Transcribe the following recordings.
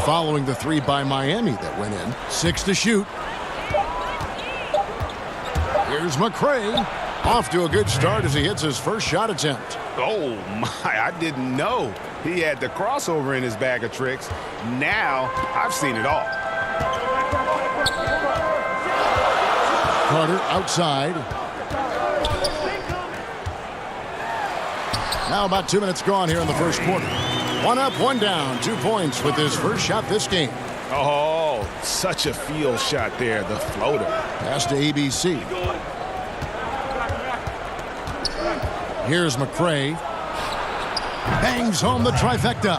following the three by Miami that went in. 6 to shoot. Here's McCray. Off to a good start as he hits his first shot attempt. Oh, my. I didn't know he had the crossover in his bag of tricks. Now I've seen it all. Carter outside. Now about 2 minutes gone here in the first quarter. 1 up, 1 down. 2 points with his first shot this game. Oh, such a field shot there, the floater. Pass to ABC. Here's McCray. Bangs home the trifecta.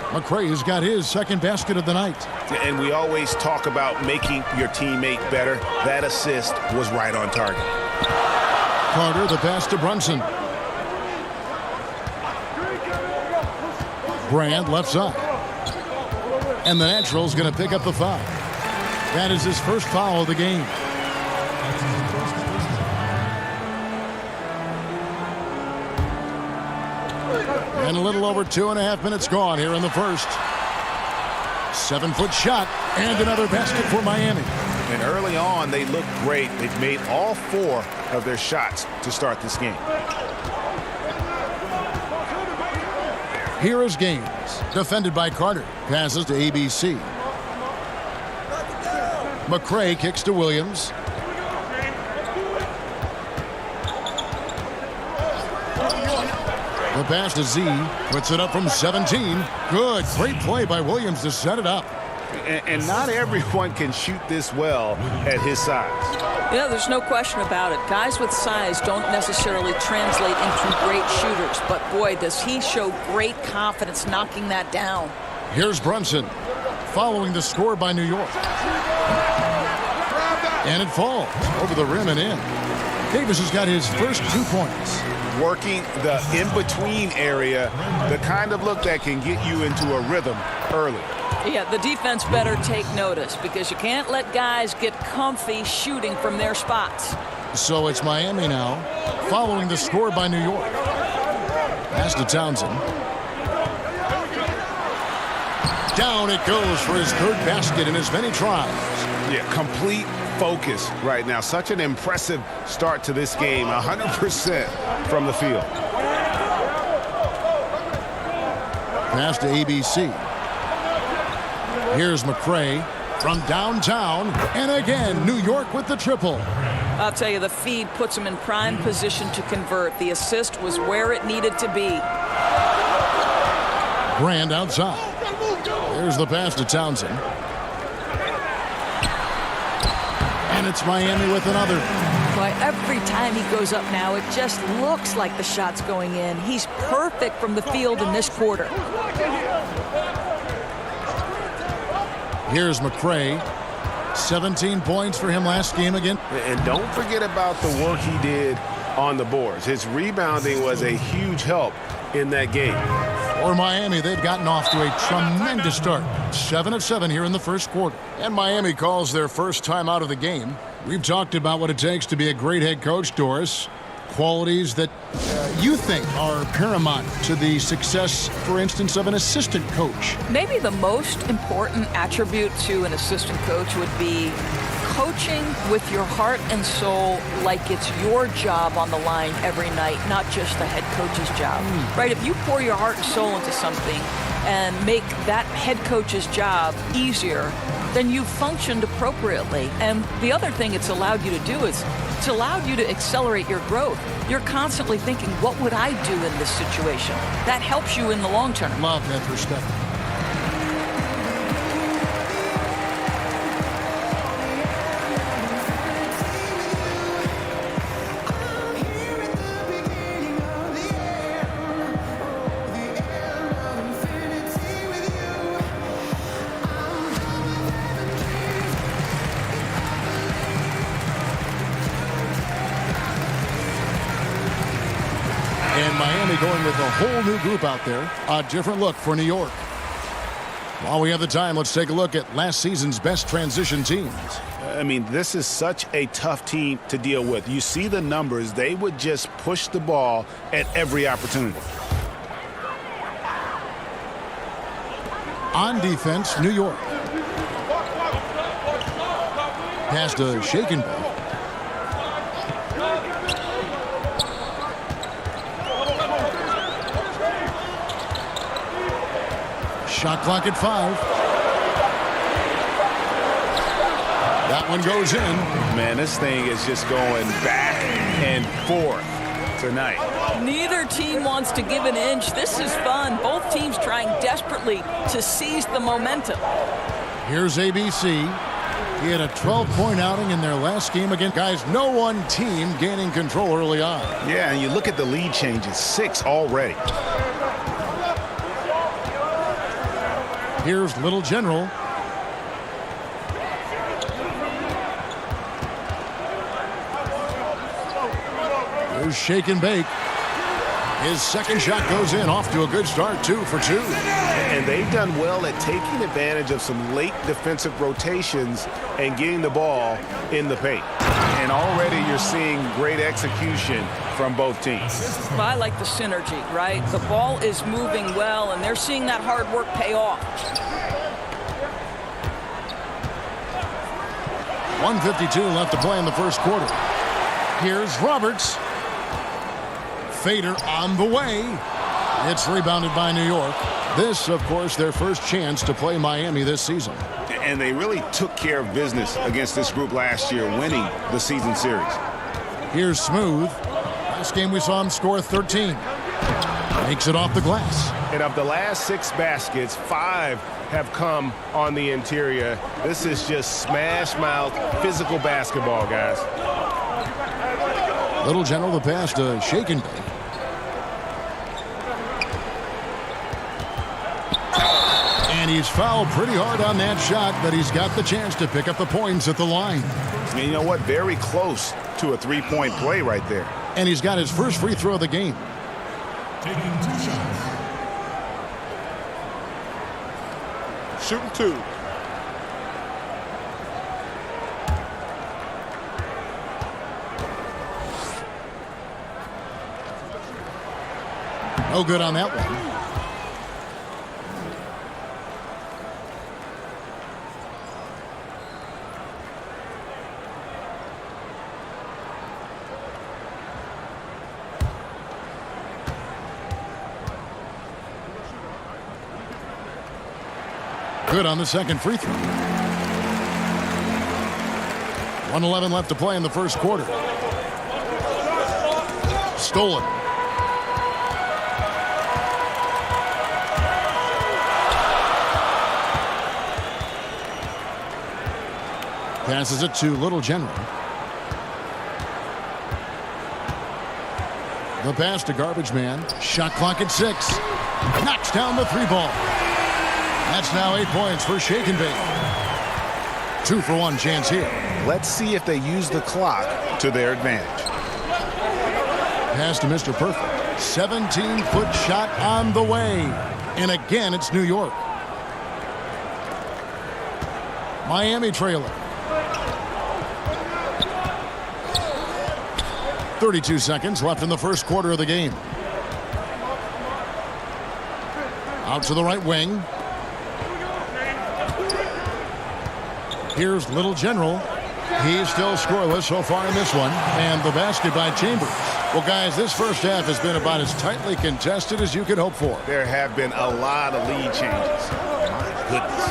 McCray has got his second basket of the night. And we always talk about making your teammate better. That assist was right on target. Carter, the pass to Brunson. Brand left side. And the Natural's going to pick up the foul. That is his first foul of the game. And a little over 2.5 minutes gone here in the first. 7-foot shot and another basket for Miami. And early on, they looked great. They've made all 4 of their shots to start this game. Here is Gaines, defended by Carter. Passes to ABC. McCray kicks to Williams. The pass to Z, puts it up from 17. Good, great play by Williams to set it up. And not everyone can shoot this well at his size. Yeah, there's no question about it. Guys with size don't necessarily translate into great shooters. But, boy, does he show great confidence knocking that down. Here's Brunson, following the score by New York. And it falls over the rim and in. Davis has got his first 2 points. Working the in-between area, the kind of look that can get you into a rhythm early. Yeah, the defense better take notice because you can't let guys get comfy shooting from their spots. So it's Miami now, following the score by New York. Pass to Townsend. Down it goes for his third basket in as many tries. Yeah, complete focus right now. Such an impressive start to this game. 100% from the field. Pass to ABC. Here's McCray from downtown. And again, New York with the triple. I'll tell you, the feed puts him in prime position to convert. The assist was where it needed to be. Brand outside. Here's the pass to Townsend. And it's Miami with another. Boy, every time he goes up now, it just looks like the shot's going in. He's perfect from the field in this quarter. Here's McCray. 17 points for him last game again. And don't forget about the work he did on the boards. His rebounding was a huge help in that game. For Miami, they've gotten off to a tremendous start. 7 of 7 here in the first quarter. And Miami calls their first time out of the game. We've talked about what it takes to be a great head coach, Doris. Qualities that you think are paramount to the success, for instance, of an assistant coach. Maybe the most important attribute to an assistant coach would be coaching with your heart and soul like it's your job on the line every night, not just the head coach's job. Right? If you pour your heart and soul into something and make that head coach's job easier, then you've functioned appropriately. And the other thing it's allowed you to do is it's allowed you to accelerate your growth. You're constantly thinking, what would I do in this situation? That helps you in the long term. Love that perspective. And Miami going with a whole new group out there. A different look for New York. While we have the time, let's take a look at last season's best transition teams. I mean, this is such a tough team to deal with. You see the numbers. They would just push the ball at every opportunity. On defense, New York. Pass to Shaken. Shot clock at 5. That one goes in. Man, this thing is just going back and forth tonight. Neither team wants to give an inch. This is fun. Both teams trying desperately to seize the momentum. Here's ABC. He had a 12-point outing in their last game again. Guys, no one team gaining control early on. Yeah, and you look at the lead changes, 6 already. Here's Little General. Here's Shake and Bake. His second shot goes in, off to a good start, 2 for 2. And they've done well at taking advantage of some late defensive rotations and getting the ball in the paint. And already you're seeing great execution from both teams. I like the synergy, right? The ball is moving well, and they're seeing that hard work pay off. 1:52 left to play in the first quarter. Here's Roberts. Fader on the way. It's rebounded by New York. This, of course, their first chance to play Miami this season. And they really took care of business against this group last year, winning the season series. Here's Smooth. Last game we saw him score 13. Makes it off the glass. And of the last 6 baskets, 5 have come on the interior. This is just smash mouth, physical basketball, guys. Little General, the pass to Shake and Bake. And he's fouled pretty hard on that shot, but he's got the chance to pick up the points at the line. And you know what? Very close to a 3-point play right there. And he's got his first free throw of the game. Taking 2 shots. Shooting 2. No good on that one. Good on the second free throw. 1:11 left to play in the first quarter. Stolen. Passes it to Little General. The pass to Garbage Man. Shot clock at 6. Knocks down the 3 ball. That's now 8 points for Shake and Bake. 2 for 1 chance here. Let's see if they use the clock to their advantage. Pass to Mr. Perfect. 17-foot shot on the way. And again, it's New York. Miami trailer. 32 seconds left in the first quarter of the game. Out to the right wing. Here's Little General. He's still scoreless so far in this one. And the basket by Chambers. Well, guys, this first half has been about as tightly contested as you could hope for. There have been a lot of lead changes. My goodness.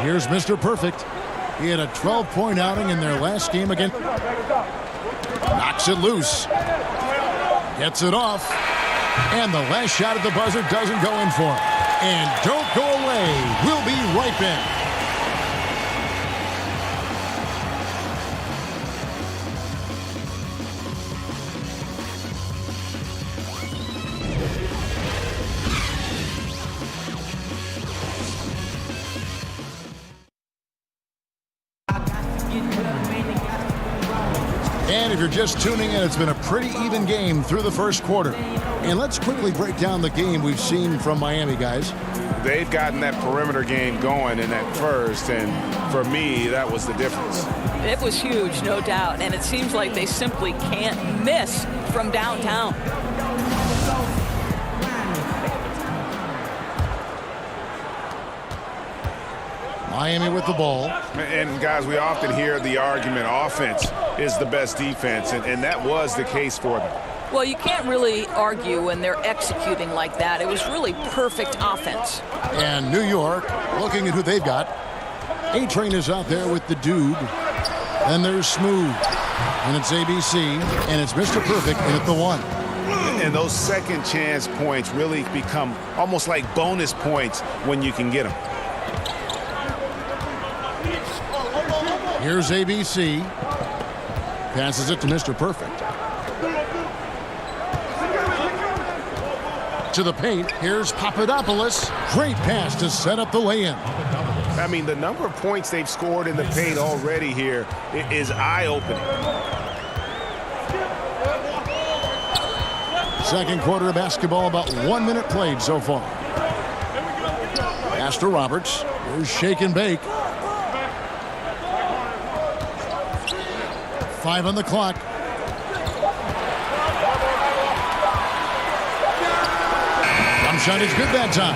Here's Mr. Perfect. He had a 12-point outing in their last game again. Knocks it loose. Gets it off. And the last shot at the buzzer doesn't go in for him. And don't go away. We'll be right back. And if you're just tuning in, it's been a pretty even game through the first quarter. And let's quickly break down the game we've seen from Miami, guys. They've gotten that perimeter game going in that first, and for me, that was the difference. It was huge, no doubt, and it seems like they simply can't miss from downtown. Miami with the ball. And, guys, we often hear the argument offense is the best defense, and that was the case for them. Well, you can't really argue when they're executing like that. It was really perfect offense. And New York looking at who they've got. A-Train is out there with the dude. Then there's Smooth. And it's ABC. And it's Mr. Perfect in at the 1. And those second chance points really become almost like bonus points when you can get them. Here's ABC. Passes it to Mr. Perfect. To the paint. Here's Papadopoulos. Great pass to set up the lay-in. I mean, the number of points they've scored in the paint already here is eye-opening. Second quarter of basketball, about 1 minute played so far. Pass to Roberts. Here's shake and bake. 5 on the clock. Jump shot is good that time.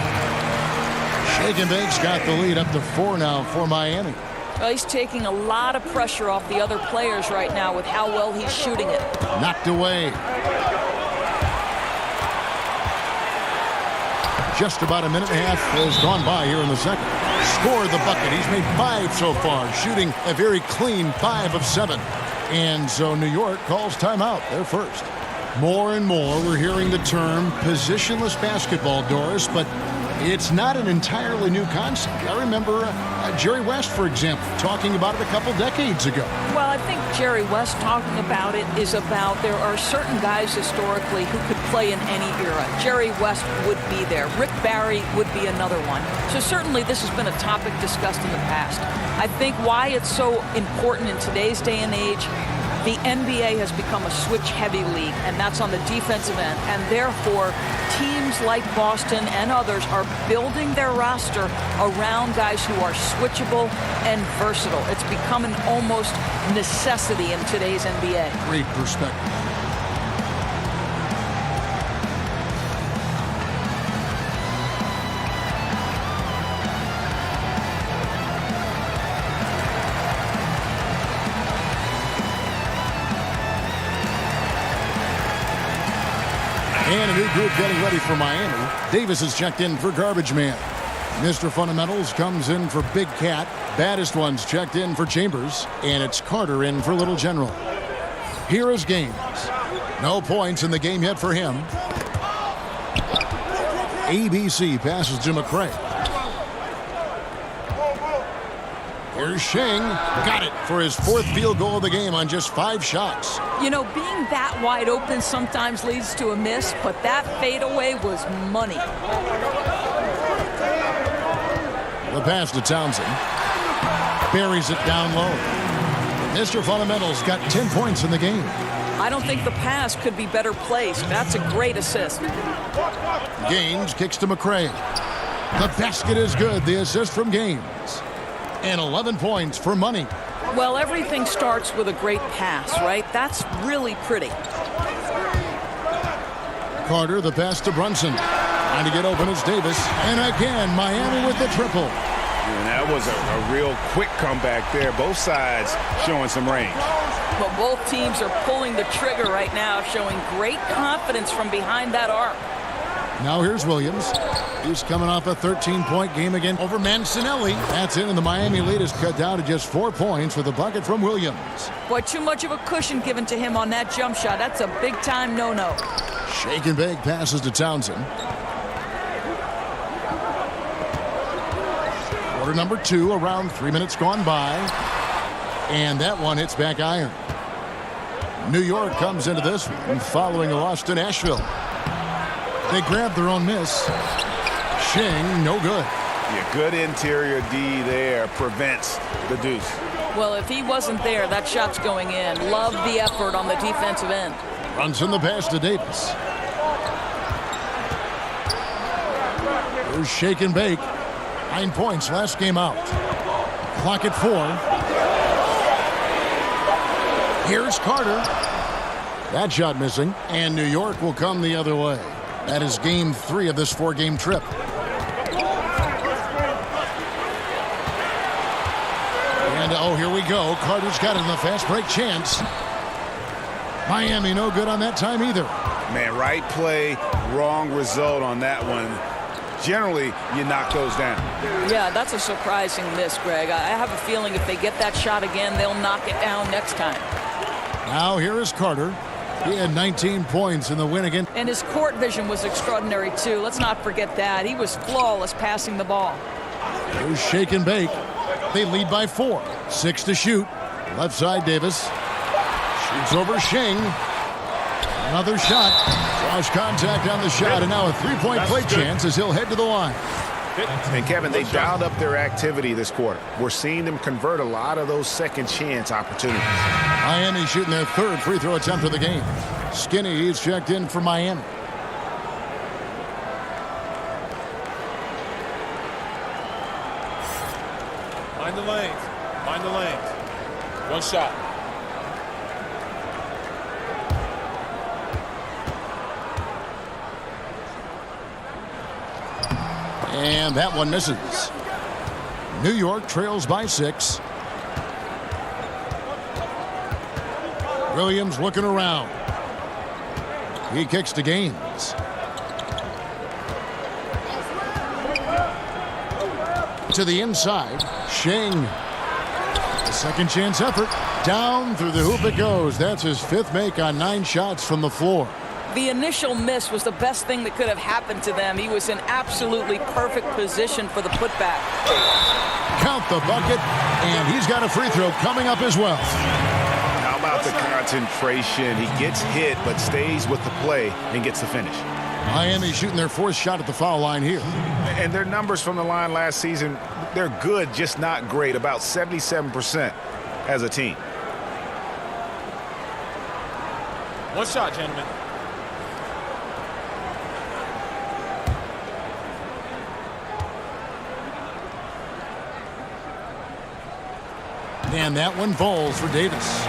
Shake and bake's got the lead up to 4 now for Miami. Well, he's taking a lot of pressure off the other players right now with how well he's shooting it. Knocked away. Just about a minute and a half has gone by here in the second. Scored the bucket. He's made 5 so far, shooting a very clean 5 of 7. And so New York calls timeout. They're first. More and more we're hearing the term positionless basketball, Doris, but it's not an entirely new concept. I remember Jerry West, for example, talking about it a couple decades ago. Well, I think Jerry West talking about it is about there are certain guys historically who could play in any era. Jerry West would be there. Rick Barry would be another one. So certainly this has been a topic discussed in the past. I think why it's so important in today's day and age, the NBA has become a switch-heavy league, and that's on the defensive end. And therefore, teams like Boston and others are building their roster around guys who are switchable and versatile. It's become an almost necessity in today's NBA. Great perspective. And a new group getting ready for Miami. Davis is checked in for Garbage Man. Mr. Fundamentals comes in for Big Cat. Baddest Ones checked in for Chambers. And it's Carter in for Little General. Here is Gaines. No points in the game yet for him. ABC passes to McCray. Here's Sheng. Got it for his 4th field goal of the game on just 5 shots. You know, being that wide open sometimes leads to a miss, but that fadeaway was money. The pass to Townsend. Buries it down low. Mr. Fundamentals got 10 points in the game. I don't think the pass could be better placed. That's a great assist. Gaines kicks to McCray. The basket is good. The assist from Gaines. And 11 points for money. Well, everything starts with a great pass, right? That's really pretty. Carter, the pass to Brunson. Trying to get open is Davis. And again, Miami with the triple. And that was a real quick comeback there. Both sides showing some range. But both teams are pulling the trigger right now, showing great confidence from behind that arc. Now here's Williams. He's coming off a 13-point game again over Mancinelli. That's in, and the Miami lead is cut down to just 4 points with a bucket from Williams. Boy, too much of a cushion given to him on that jump shot. That's a big-time no-no. Shake and bake passes to Townsend. Quarter number 2, around 3 minutes gone by. And that one hits back iron. New York comes into this one following a loss to Nashville. They grab their own miss. Sheng, no good. Yeah, good interior D there prevents the deuce. Well, if he wasn't there, that shot's going in. Love the effort on the defensive end. Runs in the pass to Davis. Here's shake and bake. 9 points last game out. Clock at 4. Here's Carter. That shot missing. And New York will come the other way. That is game 3 of this 4-game trip. And, oh, here we go. Carter's got it in the fast break chance. Miami no good on that time either. Man, right play, wrong result on that one. Generally, you knock those down. Yeah, that's a surprising miss, Greg. I have a feeling if they get that shot again, they'll knock it down next time. Now here is Carter. He had 19 points in the win again. And his court vision was extraordinary, too. Let's not forget that. He was flawless passing the ball. Here's Shake and Bake. They lead by 4. 6 to shoot. Left side, Davis. Shoots over Shing. Another shot. Cross contact on the shot, and now a three-point play chance as he'll head to the line. And, Kevin, they dialed up their activity this quarter. We're seeing them convert a lot of those second chance opportunities. Miami shooting their 3rd free throw attempt of the game. Skinny is checked in for Miami. Mind the lanes. Mind the lanes. One shot. And that one misses. New York trails by 6. Williams looking around. He kicks to Gaines. To the inside. Shing. A second chance effort. Down through the hoop it goes. That's his 5th make on 9 shots from the floor. The initial miss was the best thing that could have happened to them. He was in absolutely perfect position for the putback. Count the bucket, and he's got a free throw coming up as well. How about the concentration? He gets hit but stays with the play and gets the finish. Miami shooting their 4th shot at the foul line here. And their numbers from the line last season, they're good, just not great. About 77% as a team. One shot, gentlemen. And that one falls for Davis.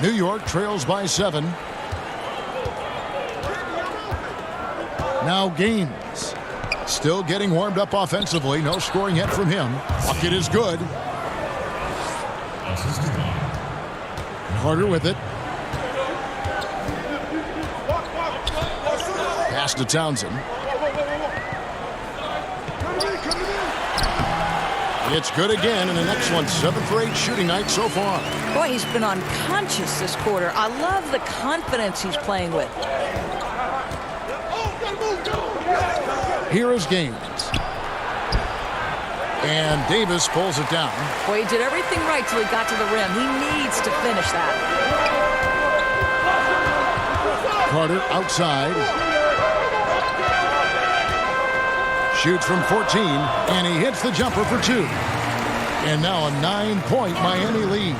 New York trails by 7. Now Gaines. Still getting warmed up offensively. No scoring yet from him. Bucket is good. Carter with it. Pass to Townsend. It's good again, and an excellent 7 for 8 shooting night so far. Boy, he's been unconscious this quarter. I love the confidence he's playing with. Here is Gaines. And Davis pulls it down. Boy, he did everything right till he got to the rim. He needs to finish that. Carter outside. Shoots from 14, and he hits the jumper for 2. And now a 9-point Miami lead.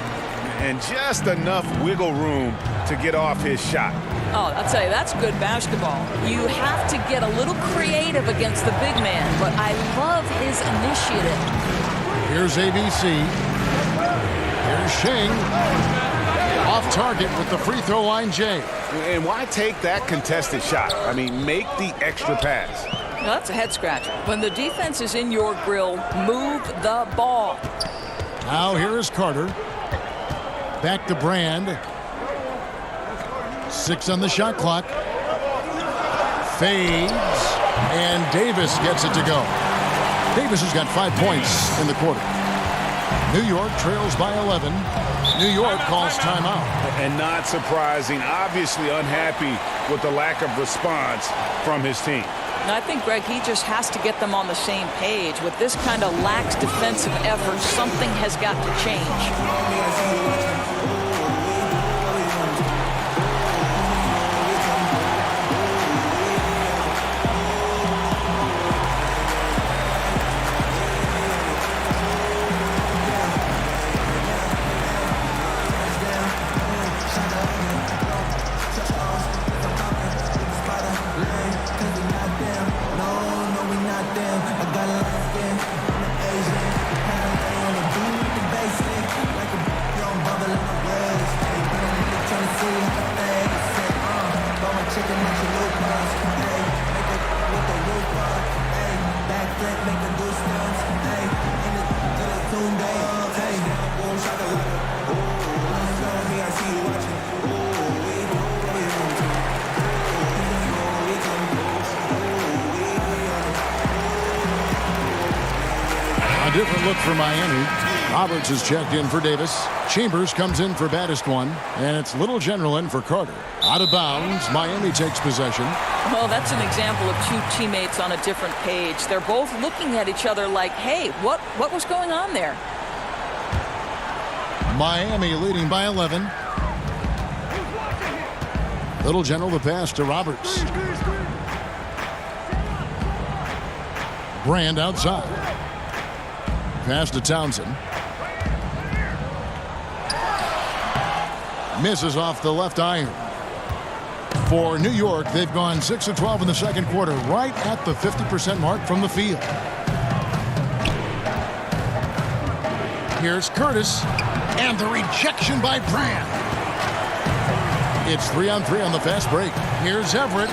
And just enough wiggle room to get off his shot. Oh, I'll tell you, that's good basketball. You have to get a little creative against the big man, but I love his initiative. Here's ABC. Here's Shing. Off target with the free throw line, Jay. And why take that contested shot? I mean, make the extra pass. Now, that's a head scratcher. When the defense is in your grill, move the ball. Now here is Carter. Back to Brand. 6 on the shot clock. Fades. And Davis gets it to go. Davis has got 5 points in the quarter. New York trails by 11. New York calls timeout. And not surprising, obviously unhappy with the lack of response from his team. And I think, Greg, he just has to get them on the same page. With this kind of lax defensive effort, something has got to change. different look for Miami. Roberts is checked in for Davis. Chambers comes in for baddest one. And it's Little General in for Carter. Out of bounds, Miami takes possession. Well, that's an example of two teammates on a different page. They're both looking at each other like, hey, what was going on there? Miami leading by 11. Little General the pass to Roberts. Brand outside. Pass to Townsend. Misses off the left iron. For New York, they've gone 6 of 12 in the second quarter, right at the 50% mark from the field. Here's Curtis, and the rejection by Brand. It's 3-on-3 on the fast break. Here's Everett.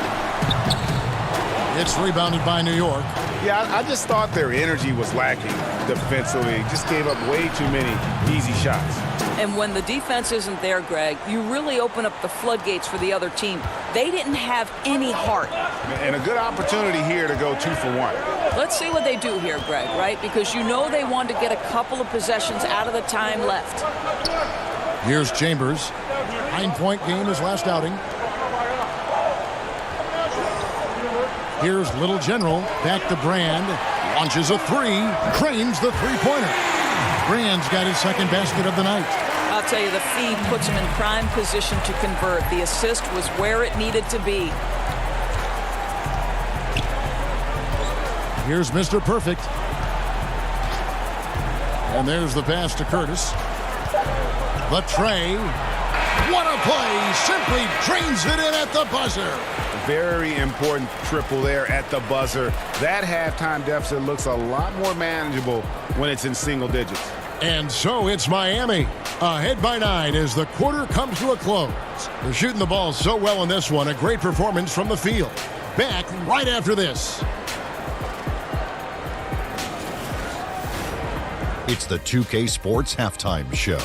It's rebounded by New York. Yeah, I just thought their energy was lacking defensively. Just gave up way too many easy shots. And when the defense isn't there, Greg, you really open up the floodgates for the other team. They didn't have any heart. And a good opportunity here to go 2 for 1. Let's see what they do here, Greg, right? Because you know they want to get a couple of possessions out of the time left. Here's Chambers. 9-point game his last outing. Here's Little General. Back to Brand. Launches a three. Cranes the three-pointer. Brand's got his second basket of the night. I'll tell you, the feed puts him in prime position to convert. The assist was where it needed to be. Here's Mr. Perfect. And there's the pass to Curtis. The tray. What a play. Simply drains it in at the buzzer. Very important triple there at the buzzer. That halftime deficit looks a lot more manageable when it's in single digits. And so it's Miami, ahead by 9 as the quarter comes to a close. They're shooting the ball so well in this one. A great performance from the field. Back right after this. It's the 2K Sports Halftime Show.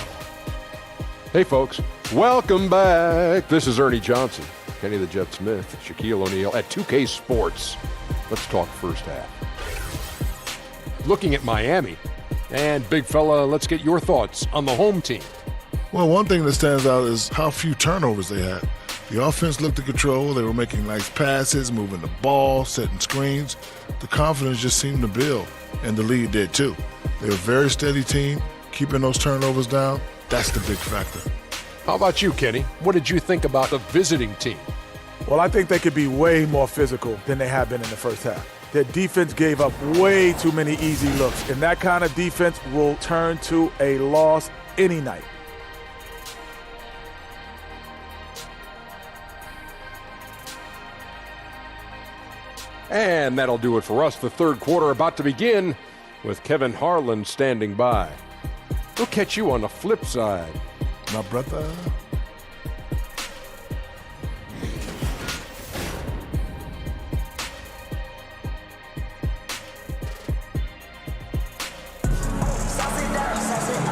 Hey, folks. Welcome back. This is Ernie Johnson, Kenny the Jet Smith, Shaquille O'Neal at 2K Sports. Let's talk first half. Looking at Miami. And, big fella, let's get your thoughts on the home team. Well, one thing that stands out is how few turnovers they had. The offense looked in control. They were making nice passes, moving the ball, setting screens. The confidence just seemed to build, and the lead did too. They were a very steady team, keeping those turnovers down. That's the big factor. How about you, Kenny? What did you think about the visiting team? Well, I think they could be way more physical than they have been in the first half. Their defense gave up way too many easy looks, and that kind of defense will turn to a loss any night. And that'll do it for us. The third quarter about to begin with Kevin Harlan standing by. We'll catch you on the flip side. My brother.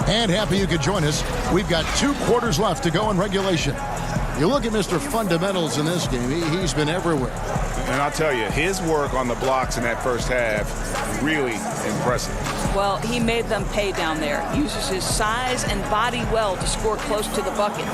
And happy you could join us. We've got 2 quarters left to go in regulation. You look at Mr. Fundamentals in this game. He's been everywhere. And I'll tell you, his work on the blocks in that first half, really impressive. Well, he made them pay down there. Uses his size and body well to score close to the bucket.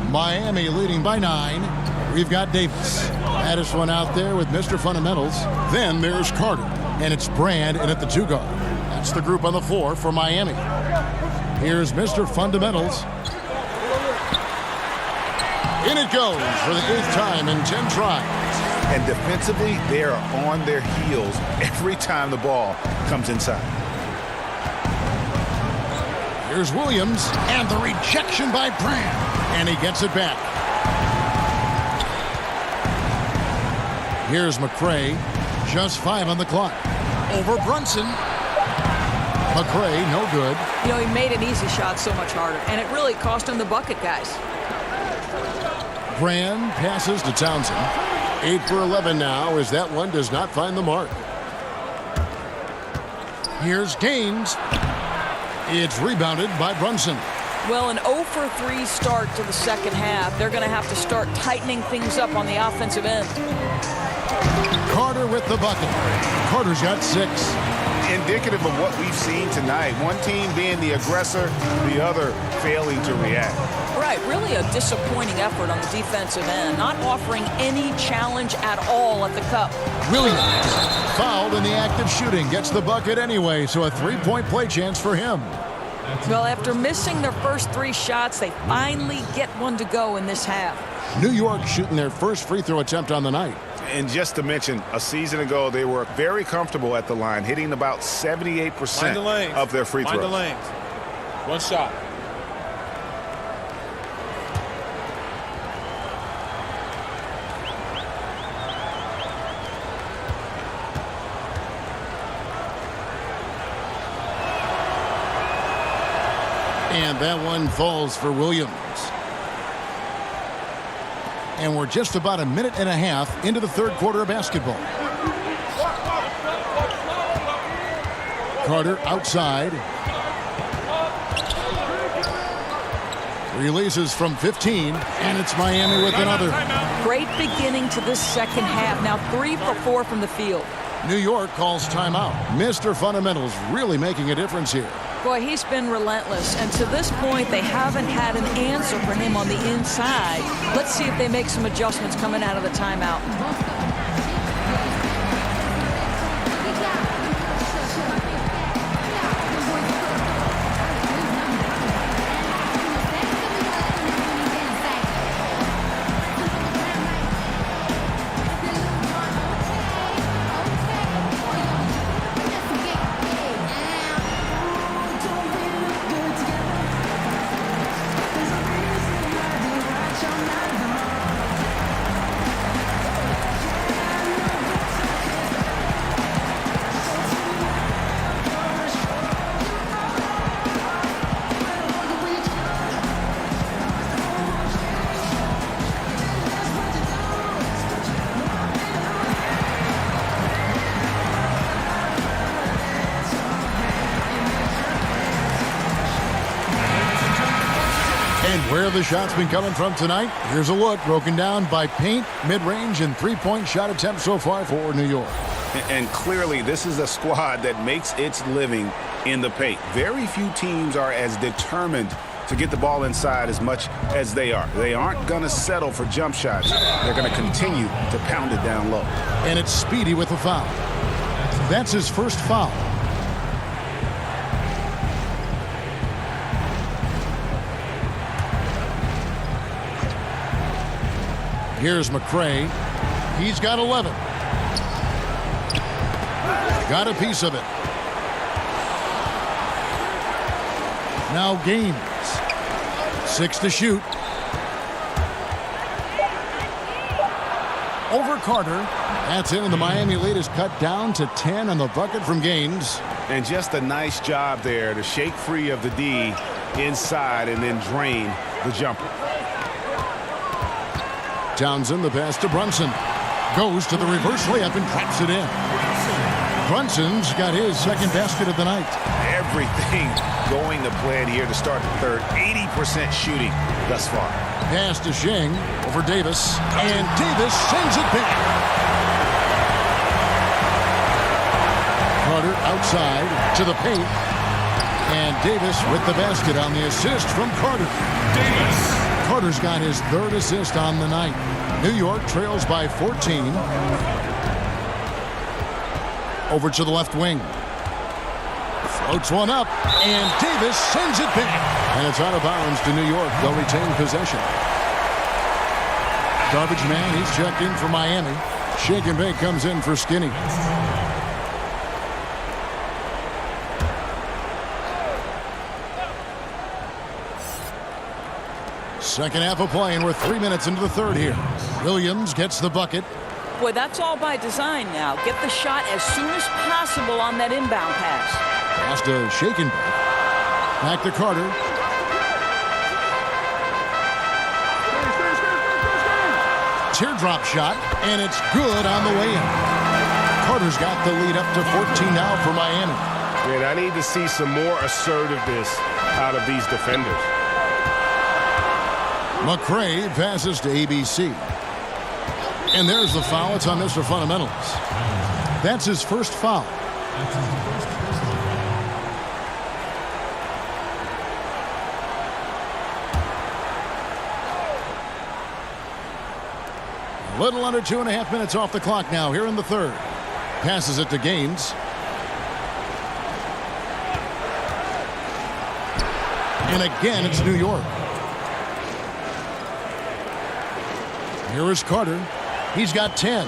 Miami leading by 9. We've got Davis. Baddest one out there with Mr. Fundamentals. Then there's Carter. And it's Brand in at the 2 guard. That's the group on the floor for Miami. Here's Mr. Fundamentals. In it goes for the 8th time in 10 tries. And defensively, they are on their heels every time the ball comes inside. Here's Williams, and the rejection by Brand. And he gets it back. Here's McCray, just 5 on the clock. Over Brunson. McCray, no good. You know, he made an easy shot so much harder, and it really cost him the bucket, guys. Brand passes to Townsend. 8 for 11 now as that one does not find the mark. Here's Gaines. It's rebounded by Brunson. Well, an 0 for 3 start to the second half. They're going to have to start tightening things up on the offensive end. Carter with the bucket. Carter's got 6. Indicative of what we've seen tonight. One team being the aggressor, the other failing to react. Right, really a disappointing effort on the defensive end, not offering any challenge at all at the cup. Williams, fouled in the act of shooting, gets the bucket anyway, so a 3-point play chance for him. Well, after missing their first 3 shots, they finally get one to go in this half. New York shooting their first free throw attempt on the night. And just to mention, a season ago, they were very comfortable at the line, hitting about 78% of their free throws. Mind the lanes. One shot. And that one falls for Williams. And we're just about a minute and a half into the third quarter of basketball. Carter outside. Releases from 15, and it's Miami with another. Great beginning to this second half. Now 3 for 4 from the field. New York calls timeout. Mr. Fundamentals really making a difference here. Boy, he's been relentless, and to this point, they haven't had an answer for him on the inside. Let's see if they make some adjustments coming out of the timeout. Where the shots been coming from tonight? Here's a look broken down by paint, mid-range, and three-point shot attempts so far for New York. And clearly, this is a squad that makes its living in the paint. Very few teams are as determined to get the ball inside as much as they are. They aren't going to settle for jump shots. They're going to continue to pound it down low. And it's Speedy with a foul. That's his first foul. Here's McCray. He's got 11. Got a piece of it. Now Gaines. 6 to shoot. Over Carter. That's it, and the Miami lead is cut down to 10 on the bucket from Gaines. And just a nice job there to shake free of the D inside and then drain the jumper. Townsend, the pass to Brunson. Goes to the reverse layup and traps it in. Brunson's got his second basket of the night. Everything going to plan here to start the third. 80% shooting thus far. Pass to Shing over Davis. And Davis sends it back. Carter outside to the paint. And Davis with the basket on the assist from Carter. Davis. Carter's got his third assist on the night. New York trails by 14. Over to the left wing. Floats one up, and Davis sends it back. And it's out of bounds to New York. They'll retain possession. Garbage man, he's checked in for Miami. Shake and bake comes in for Skinny. Second half of play, and we're 3 minutes into the third here. Williams gets the bucket. Boy, that's all by design now. Get the shot as soon as possible on that inbound pass. Pass to Shake and bake. Back to Carter. Teardrop shot, and it's good on the way in. Carter's got the lead up to 14 now for Miami. Man, I need to see some more assertiveness out of these defenders. McCray passes to ABC. And there's the foul. It's on Mr. Fundamentals. That's his first foul. A little under 2.5 minutes off the clock now here in the third. Passes it to Gaines. And again, it's New York. Here is Carter. He's got 10.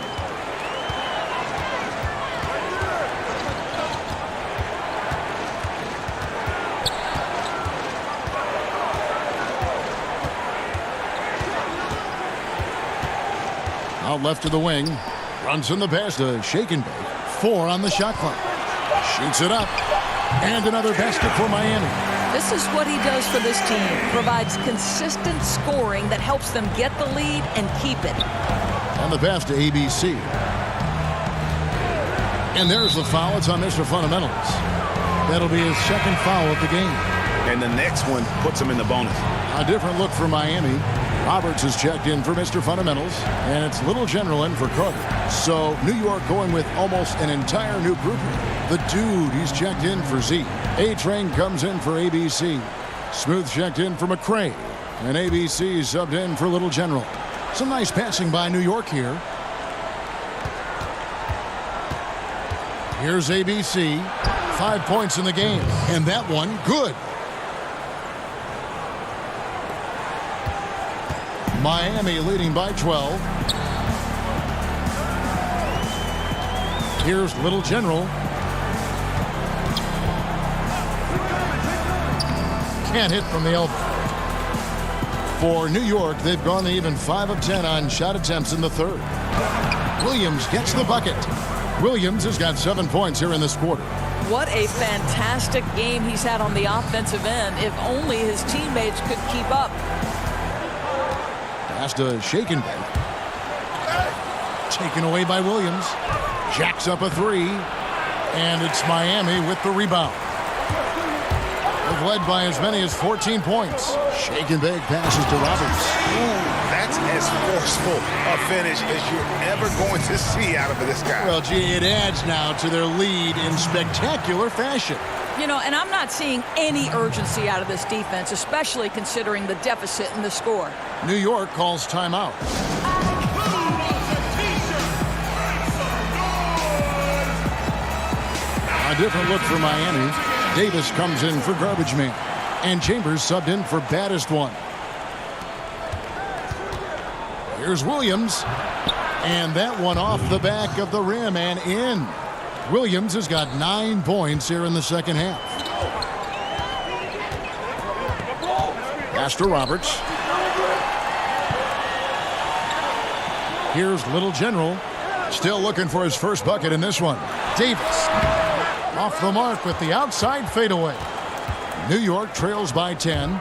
Out left to the wing. Runs in the pass to Shake and Bake. 4 on the shot clock. Shoots it up. And another basket for Miami. This is what he does for this team. Provides consistent scoring that helps them get the lead and keep it. And the pass to ABC. And there's the foul. It's on Mr. Fundamentals. That'll be his second foul of the game. And the next one puts him in the bonus. A different look for Miami. Roberts is checked in for Mr. Fundamentals. And it's Little General in for Carter. So New York going with almost an entire new group here. The dude, he's checked in for Z. A-Train comes in for ABC. Smooth checked in for McCray. And ABC subbed in for Little General. Some nice passing by New York here. Here's ABC. 5 points in the game. And that one, good. Miami leading by 12. Here's Little General. Can't hit from the elbow. For New York, they've gone even 5 of 10 on shot attempts in the third. Williams gets the bucket. Williams has got 7 points here in this quarter. What a fantastic game he's had on the offensive end. If only his teammates could keep up. Pass to Shake and Bake. Taken away by Williams. Jacks up a 3. And it's Miami with the rebound. They've led by as many as 14 points. Shake and Bake passes to Roberts. Ooh, that's as forceful a finish as you're ever going to see out of this guy. Well, gee, it adds now to their lead in spectacular fashion. You know, and I'm not seeing any urgency out of this defense, especially considering the deficit in the score. New York calls timeout. A different look for Miami. Davis comes in for garbage man. And Chambers subbed in for baddest one. Here's Williams. And that one off the back of the rim and in. Williams has got 9 points here in the second half. Pass to Roberts. Here's Little General. Still looking for his first bucket in this one. Davis. Off the mark with the outside fadeaway. New York trails by 10.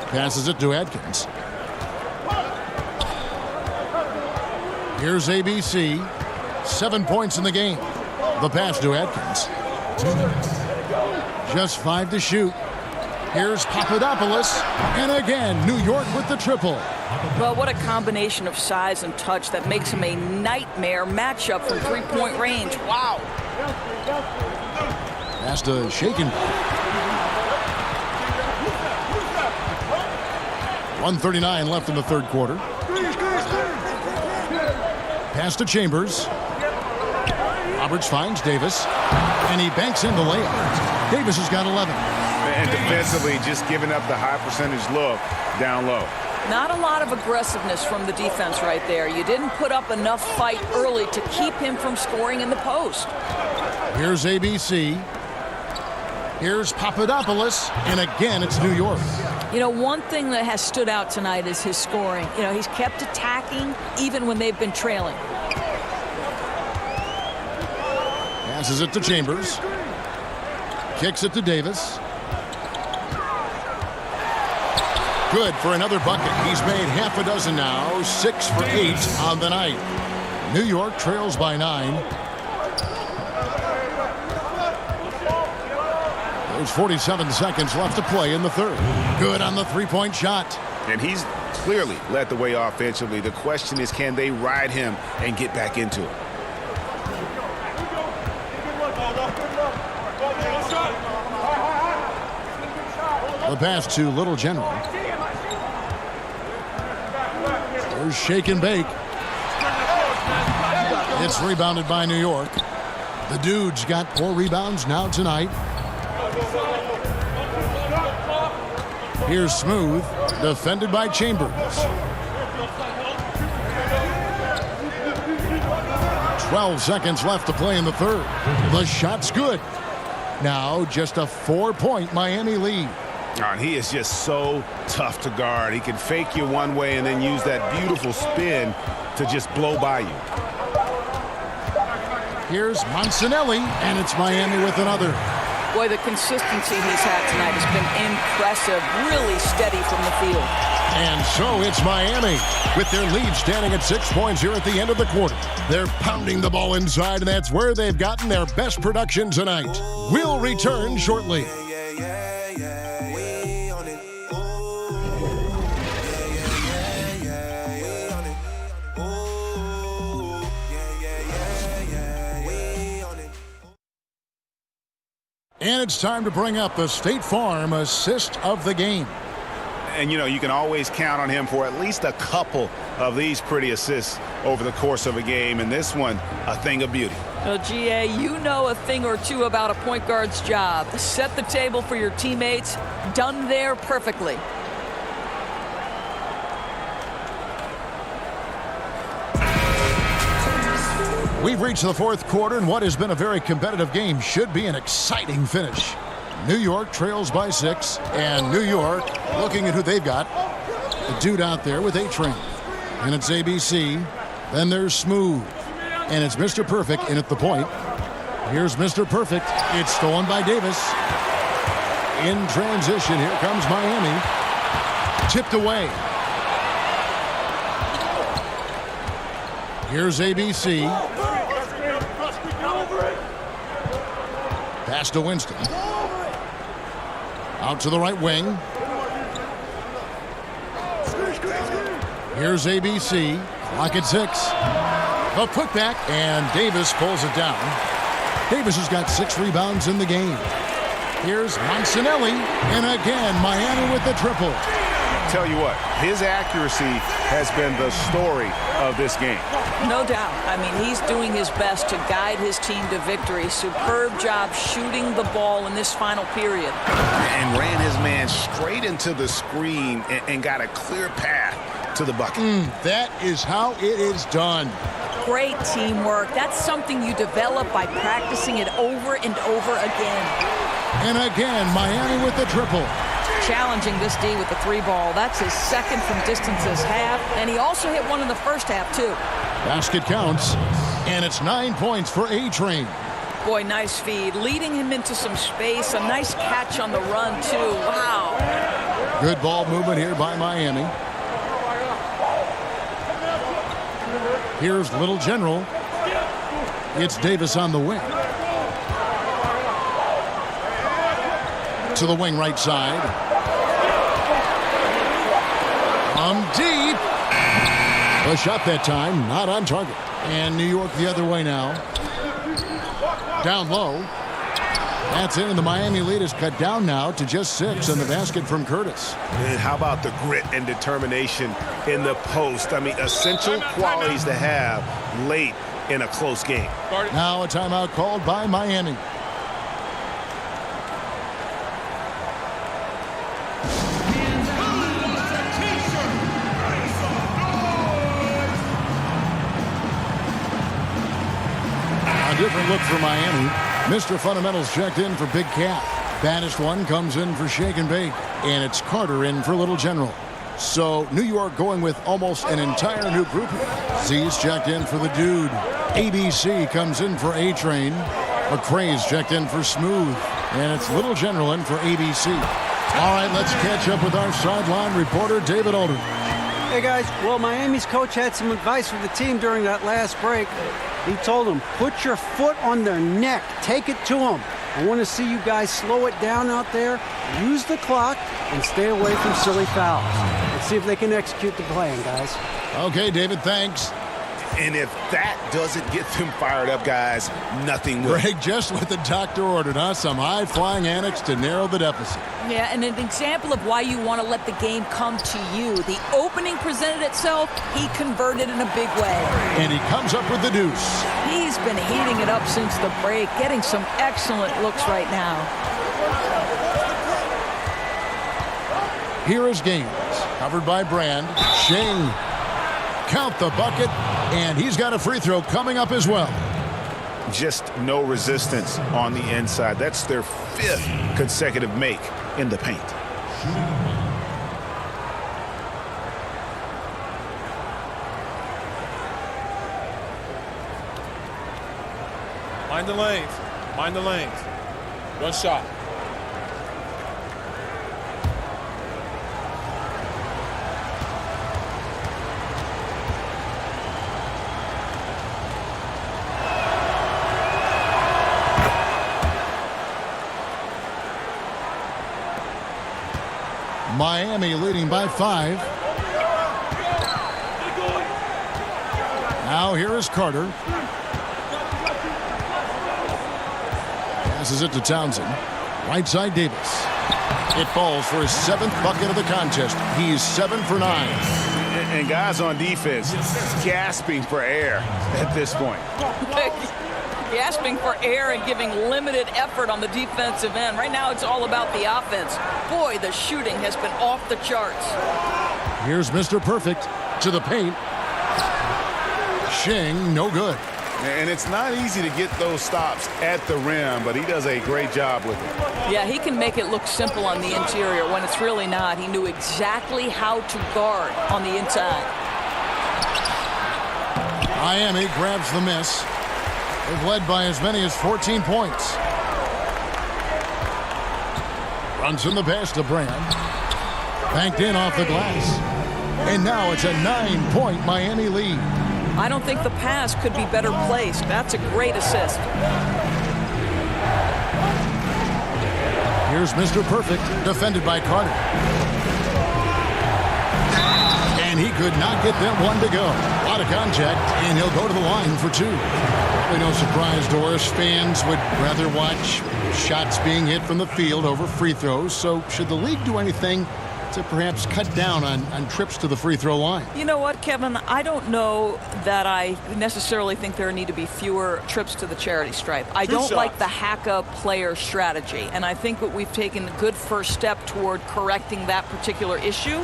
Passes it to Atkins. Here's ABC. 7 points in the game. The pass to Atkins. Just 5 to shoot. Here's Papadopoulos. And again, New York with the triple. Well, what a combination of size and touch that makes him a nightmare matchup from three-point range. Wow. Pass to Shaken. 1:39 left in the third quarter. Pass to Chambers. Roberts finds Davis. And he banks in the layup. Davis has got 11. And defensively, just giving up the high percentage look down low. Not a lot of aggressiveness from the defense right there. You didn't put up enough fight early to keep him from scoring in the post. Here's ABC. Here's Papadopoulos. And again, it's New York. You know, one thing that has stood out tonight is his scoring. You know, he's kept attacking even when they've been trailing. Passes it to Chambers. Kicks it to Davis. Good for another bucket. He's made half a dozen now. 6 for 8 on the night. New York trails by 9. There's 47 seconds left to play in the third. Good on the three-point shot. And he's clearly led the way offensively. The question is, can they ride him and get back into it? The pass to Little General. There's shake and bake. It's rebounded by New York. The Dudes got 4 rebounds now tonight. Here's Smooth, defended by Chambers. 12 seconds left to play in the third. The shot's good. Now just a 4-point Miami lead. And he is just so tough to guard. He can fake you one way and then use that beautiful spin to just blow by you. Here's Monsanelli, and it's Miami with another. Boy, the consistency he's had tonight has been impressive. Really steady from the field. And so it's Miami with their lead standing at 6 points here at the end of the quarter. They're pounding the ball inside, and that's where they've gotten their best production tonight. We'll return shortly. And it's time to bring up the State Farm assist of the game. And, you know, you can always count on him for at least a couple of these pretty assists over the course of a game. And this one, a thing of beauty. Well, GA, you know a thing or two about a point guard's job. Set the table for your teammates. Done there perfectly. We've reached the fourth quarter, and what has been a very competitive game should be an exciting finish. New York trails by 6, and New York looking at who they've got. The dude out there with A-Train. And it's ABC. Then there's Smooth. And it's Mr. Perfect in at the point. Here's Mr. Perfect. It's stolen by Davis. In transition, here comes Miami. Tipped away. Here's ABC. Pass to Winston. Out to the right wing. Here's ABC. Clock at 6. A putback, and Davis pulls it down. Davis has got 6 rebounds in the game. Here's Monsanelli, and again, Miami with the triple. Tell you what, his accuracy has been the story of this game. No doubt. I mean, he's doing his best to guide his team to victory. Superb job shooting the ball in this final period. And ran his man straight into the screen and got a clear path to the bucket. That is how it is done. Great teamwork. That's something you develop by practicing it over and over again. And again, Miami with the triple. Challenging this D with the 3 ball. That's his second from distance this half, and he also hit one in the first half, too. Basket counts, and it's 9 points for A-Train. Boy, nice feed. Leading him into some space. A nice catch on the run, too. Wow. Good ball movement here by Miami. Here's Little General. It's Davis on the wing. To the wing right side. From deep. A shot that time, not on target. And New York the other way now. Down low. That's in, and the Miami lead is cut down now to just 6 in the basket from Curtis. And how about the grit and determination in the post? I mean, essential qualities to have late in a close game. Now a timeout called by Miami. A different look for Miami. Mr. Fundamentals checked in for Big Cat. Banished one comes in for Shake and Bake. And it's Carter in for Little General. So New York going with almost an entire new group. Z's checked in for the Dude. ABC comes in for A-Train. McCrae's checked in for Smooth. And it's Little General in for ABC. All right, let's catch up with our sideline reporter, David Alden. Hey, guys. Well, Miami's coach had some advice for the team during that last break. He told them, put your foot on their neck. Take it to them. I want to see you guys slow it down out there, use the clock, and stay away from silly fouls. Let's see if they can execute the plan, guys. Okay, David, thanks. And if that doesn't get them fired up, guys, nothing will. Greg, just what the doctor ordered, huh? Some high-flying antics to narrow the deficit. Yeah, and an example of why you want to let the game come to you. The opening presented itself, he converted in a big way. And he comes up with the deuce. He's been heating it up since the break, getting some excellent looks right now. Here is Gaines, covered by Brand. Shing, count the bucket, and he's got a free throw coming up as well. Just no resistance on the inside. That's their 5th consecutive make in the paint. Mind the lanes. Mind the lanes. One shot. Miami leading by 5. Now here is Carter. Passes it to Townsend. Right side Davis. It falls for his 7th bucket of the contest. He's 7 for 9. And guys on defense gasping for air at this point. Gasping for air and giving limited effort on the defensive end. Right now it's all about the offense. Boy, the shooting has been off the charts. Here's Mr. Perfect to the paint. Shing, no good. And it's not easy to get those stops at the rim, but he does a great job with it. Yeah, he can make it look simple on the interior when it's really not. He knew exactly how to guard on the inside. Miami grabs the miss. They've led by as many as 14 points. Runs in the pass to Brand. Banked in off the glass. And now it's a 9-point Miami lead. I don't think the pass could be better placed. That's a great assist. Here's Mr. Perfect, defended by Carter. And he could not get them one to go. Out of contact, and he'll go to the line for 2. Probably no surprise, Doris. Fans would rather watch shots being hit from the field over free throws. So should the league do anything to perhaps cut down on trips to the free throw line? You know what, Kevin? I don't know that I necessarily think there need to be fewer trips to the charity stripe. I don't like the hack-up player strategy, and I think that we've taken a good first step toward correcting that particular issue.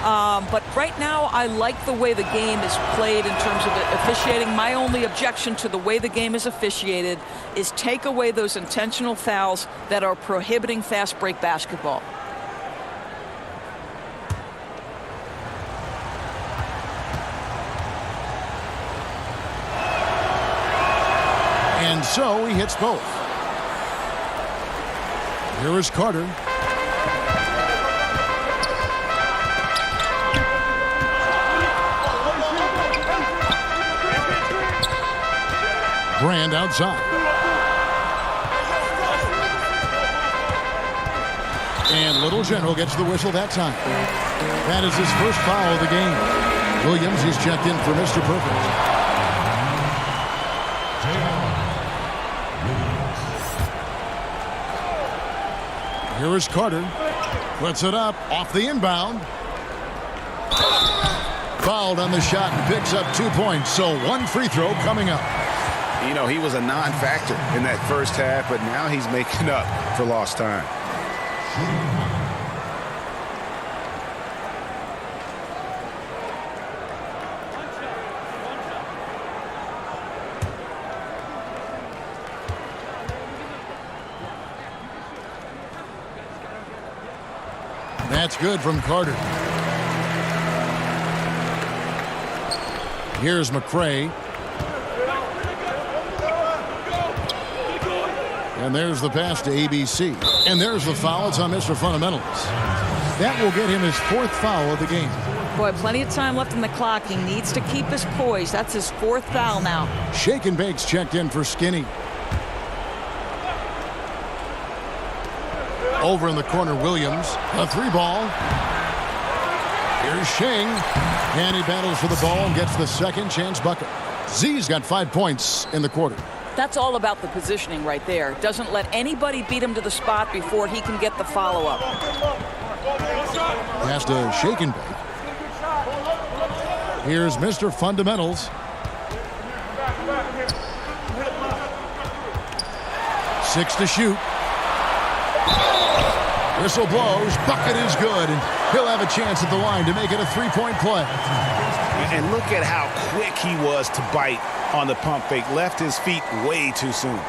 But right now, I like the way the game is played in terms of officiating. My only objection to the way the game is officiated is take away those intentional fouls that are prohibiting fast break basketball. And so he hits both. Here is Carter. Brand outside. And Little General gets the whistle that time. That is his first foul of the game. Williams is checked in for Mr. Perfect. Here is Carter. Puts it up off the inbound. Fouled on the shot and picks up 2 points. So 1 free throw coming up. You know, he was a non-factor in that first half, but now he's making up for lost time. That's good from Carter. Here's McCray. And there's the pass to ABC. And there's the foul. It's on Mr. Fundamentals. That will get him his 4th foul of the game. Boy, plenty of time left in the clock. He needs to keep his poise. That's his 4th foul now. Shake and Bake's checked in for Skinny. Over in the corner, Williams. A 3-ball. Here's Shing. And he battles for the ball and gets the second chance bucket. Z's got 5 points in the quarter. That's all about the positioning right there. Doesn't let anybody beat him to the spot before he can get the follow-up. Has to shake and bake. Here's Mr. Fundamentals. 6 to shoot. Whistle blows. Bucket is good. And he'll have a chance at the line to make it a 3-point play. And look at how quick he was to bite on the pump fake. Left his feet way too soon.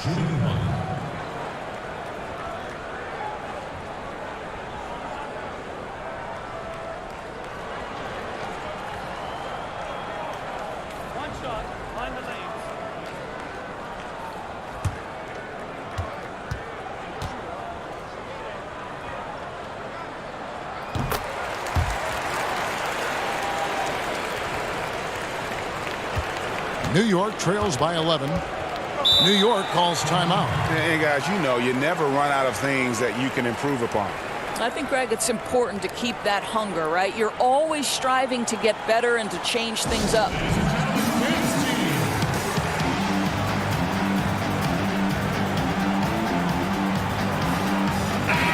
Shooting one. One shot, find the lanes. New York trails by 11. New York calls timeout. Hey, guys, you know you never run out of things that you can improve upon. I think, Greg, it's important to keep that hunger, right? You're always striving to get better and to change things up.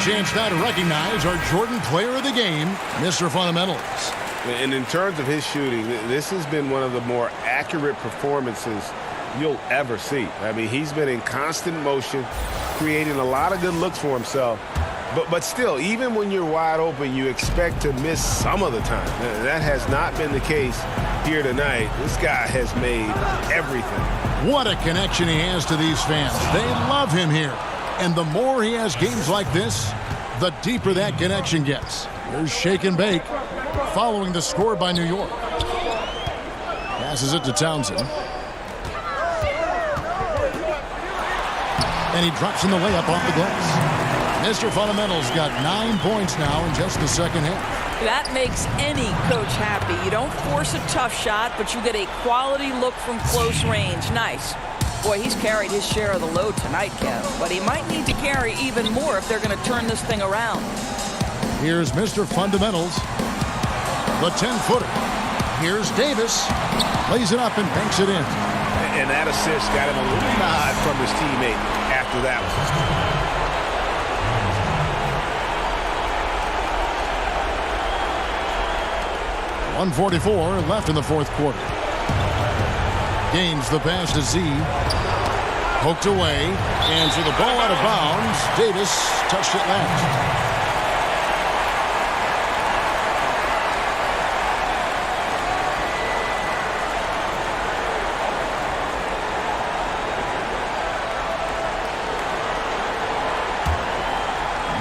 Chance now to recognize our Jordan player of the game, Mr. Fundamentals. And in terms of his shooting, this has been one of the more accurate performances you'll ever see. I mean, he's been in constant motion, creating a lot of good looks for himself. But still, even when you're wide open, you expect to miss some of the time. That has not been the case here tonight. This guy has made everything. What a connection he has to these fans. They love him here. And the more he has games like this, the deeper that connection gets. Here's Shake and Bake, following the score by New York. Passes it to Townsend. And he drops in the layup off the glass. Mr. Fundamentals got 9 points now in just the second half. That makes any coach happy. You don't force a tough shot, but you get a quality look from close range. Nice. Boy, he's carried his share of the load tonight, Kev. But he might need to carry even more if they're going to turn this thing around. Here's Mr. Fundamentals. The 10-footer. Here's Davis. Lays it up and banks it in. And that assist got him a little nod from his teammate after that one. 1:44 left in the fourth quarter. Gains the pass to Z. Poked away. And to the ball out of bounds. Davis touched it last.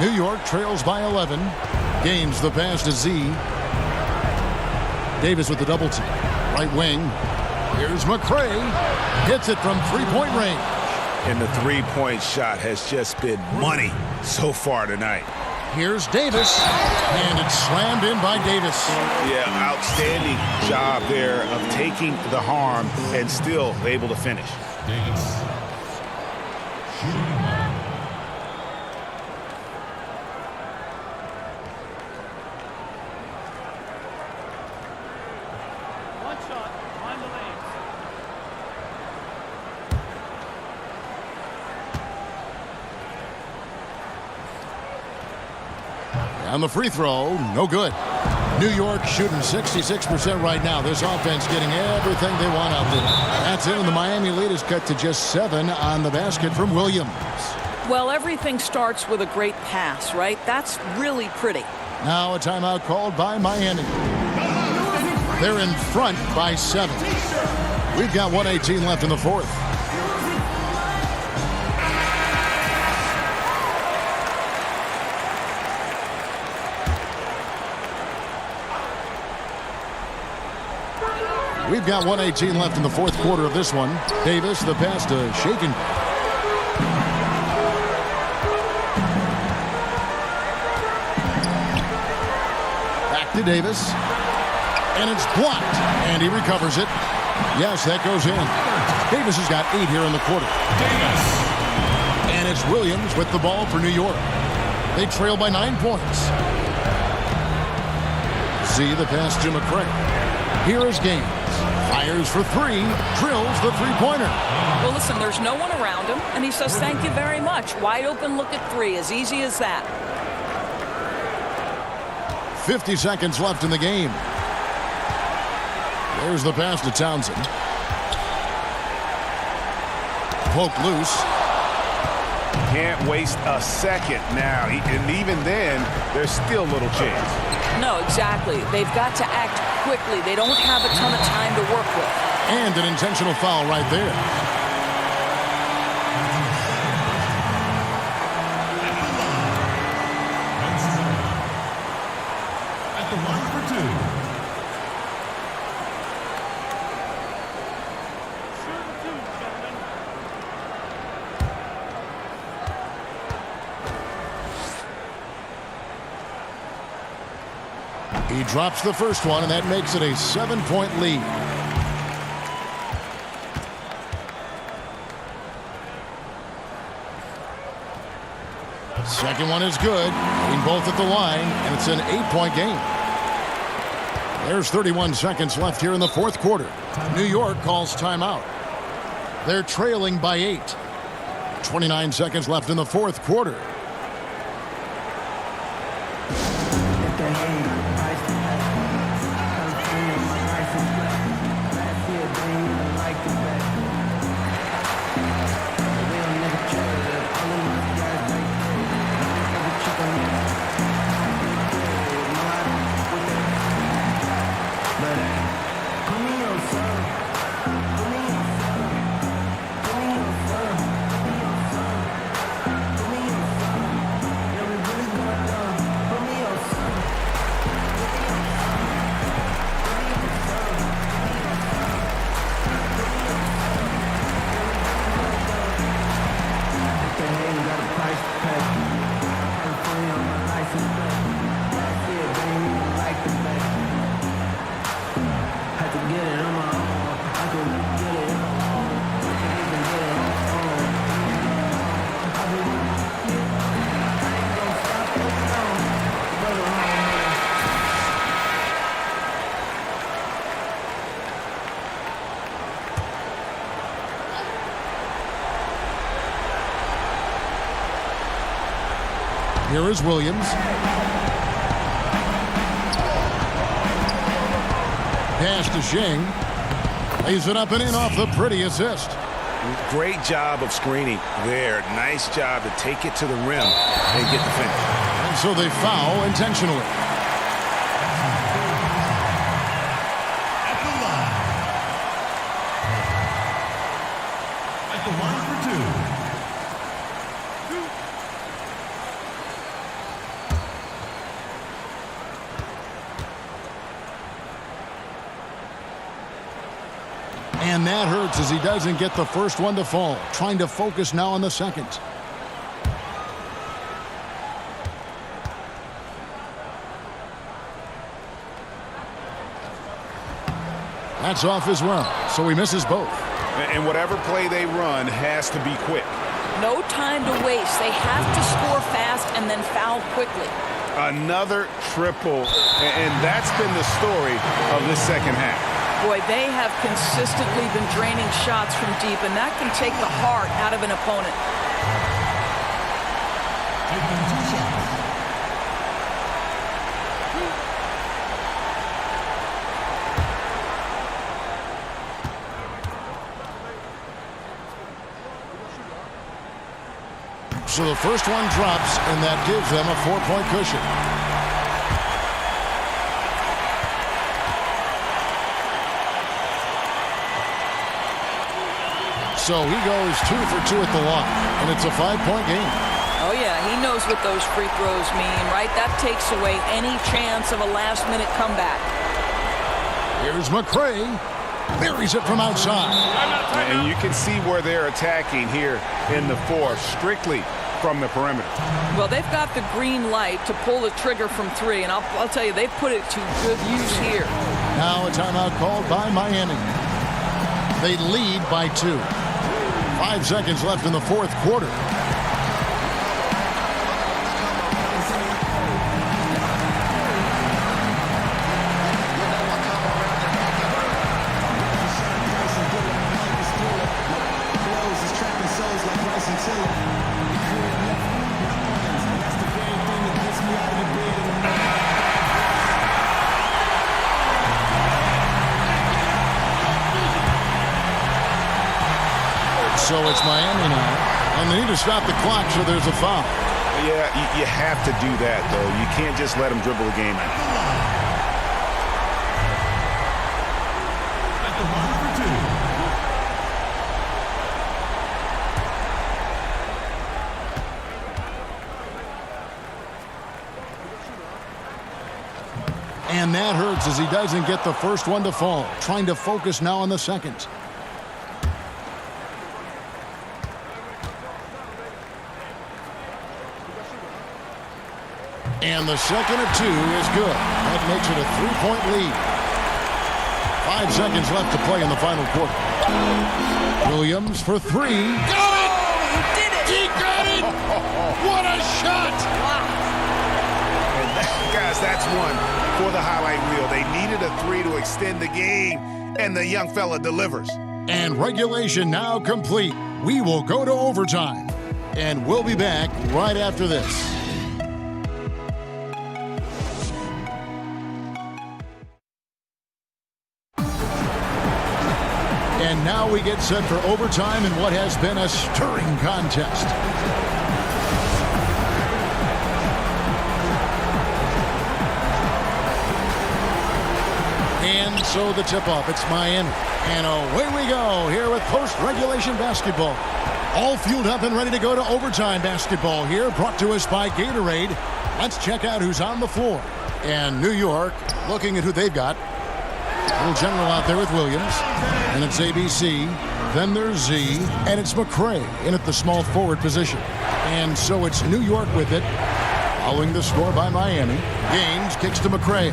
New York trails by 11. Gains the pass to Z. Davis with the double team. Right wing. Here's McCray. Hits it from three-point range. And the three-point shot has just been money so far tonight. Here's Davis. And it's slammed in by Davis. Yeah, outstanding job there of taking the harm and still able to finish. Davis. Shooting one. One shot, find the lanes. And the free throw, no good. New York shooting 66% right now. This offense getting everything they want out there. That's it, and the Miami lead is cut to just 7 on the basket from Williams. Well, everything starts with a great pass, right? That's really pretty. Now a timeout called by Miami. They're in front by 7. We've got 1:18 left in the fourth. We've got 1:18 left in the fourth quarter of this one. Davis, the pass to Shaken. Back to Davis. And it's blocked. And he recovers it. Yes, that goes in. Davis has got 8 here in the quarter. Davis. It's Williams with the ball for New York. They trail by 9 points. See the pass to McCray. Here is Gaines. Fires for three. Drills the three-pointer. Well, listen, there's no one around him, and he says thank you very much. Wide open look at three, as easy as that. 50 seconds left in the game. There's the pass to Townsend. Poked loose. Can't waste a second now. And even then, there's still little chance. No, exactly. They've got to act quickly. They don't have a ton of time to work with. And an intentional foul right there. At the line for two. He drops the first one, and that makes it a 7-point lead. Second one is good. Hitting both at the line, and it's an 8-point game. There's 31 seconds left here in the fourth quarter. New York calls timeout. They're trailing by 8. 29 seconds left in the fourth quarter. Here is Williams. Pass to Shing. Lays it up and in off the pretty assist. Great job of screening there. Nice job to take it to the rim and get the finish. And so they foul intentionally. At the line for two. And that hurts as he doesn't get the first one to fall. Trying to focus now on the second. That's off as well, so he misses both. And whatever play they run has to be quick. No time to waste. They have to score fast and then foul quickly. Another triple, and that's been the story of this second half. Boy, they have consistently been draining shots from deep, and that can take the heart out of an opponent. Taking 2 shots. So the first one drops, and that gives them a 4-point cushion. So he goes 2 for 2 at the line, and it's a 5-point game. Oh, yeah, he knows what those free throws mean, right? That takes away any chance of a last-minute comeback. Here's McCray. Buries it from outside. And you can see where they're attacking here in the fourth, strictly from the perimeter. Well, they've got the green light to pull the trigger from 3, and I'll tell you, they've put it to good use here. Now a timeout called by Miami. They lead by 2. 5 seconds left in the fourth quarter. So it's Miami now, and they need to stop the clock, so there's a foul. Yeah, you have to do that, though. You can't just let them dribble the game out. At the line for two. And that hurts as he doesn't get the first one to fall. Trying to focus now on the second. And the second of two is good. That makes it a 3-point lead. 5 seconds left to play in the final quarter. Williams for three. Got it! He did it! He got it! What a shot! And guys, that's one for the highlight reel. They needed a three to extend the game, and the young fella delivers. And regulation now complete. We will go to overtime. And we'll be back right after this. And now we get set for overtime in what has been a stirring contest. And so the tip-off, it's Miami. And away we go here with post-regulation basketball. All fueled up and ready to go to overtime basketball here, brought to us by Gatorade. Let's check out who's on the floor. And New York, looking at who they've got. A little general out there with Williams. And it's ABC. Then there's Z. And it's McCray in at the small forward position. And so it's New York with it. Following the score by Miami. Gaines kicks to McCray.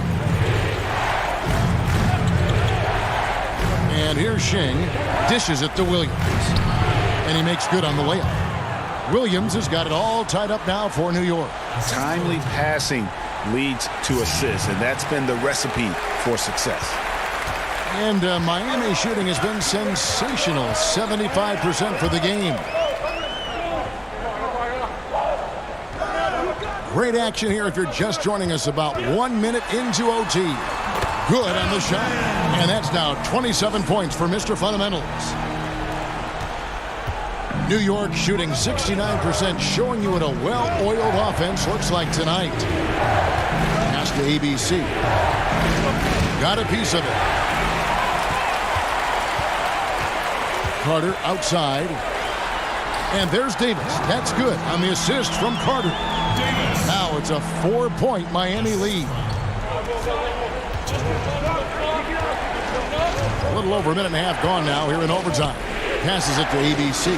And here's Shing. Dishes it to Williams. And he makes good on the layup. Williams has got it all tied up now for New York. Timely passing leads to assists, and that's been the recipe for success. And Miami shooting has been sensational. 75% for the game. Great action here if you're just joining us, about 1 minute into OT. Good on the shot. And that's now 27 points for Mr. Fundamentals. New York shooting 69%, showing you what a well-oiled offense looks like tonight. Pass to ABC. Got a piece of it. Carter outside. And there's Davis. That's good on the assist from Carter. Now it's a 4-point Miami lead. A little over a minute and a half gone now here in overtime. Passes it to ABC.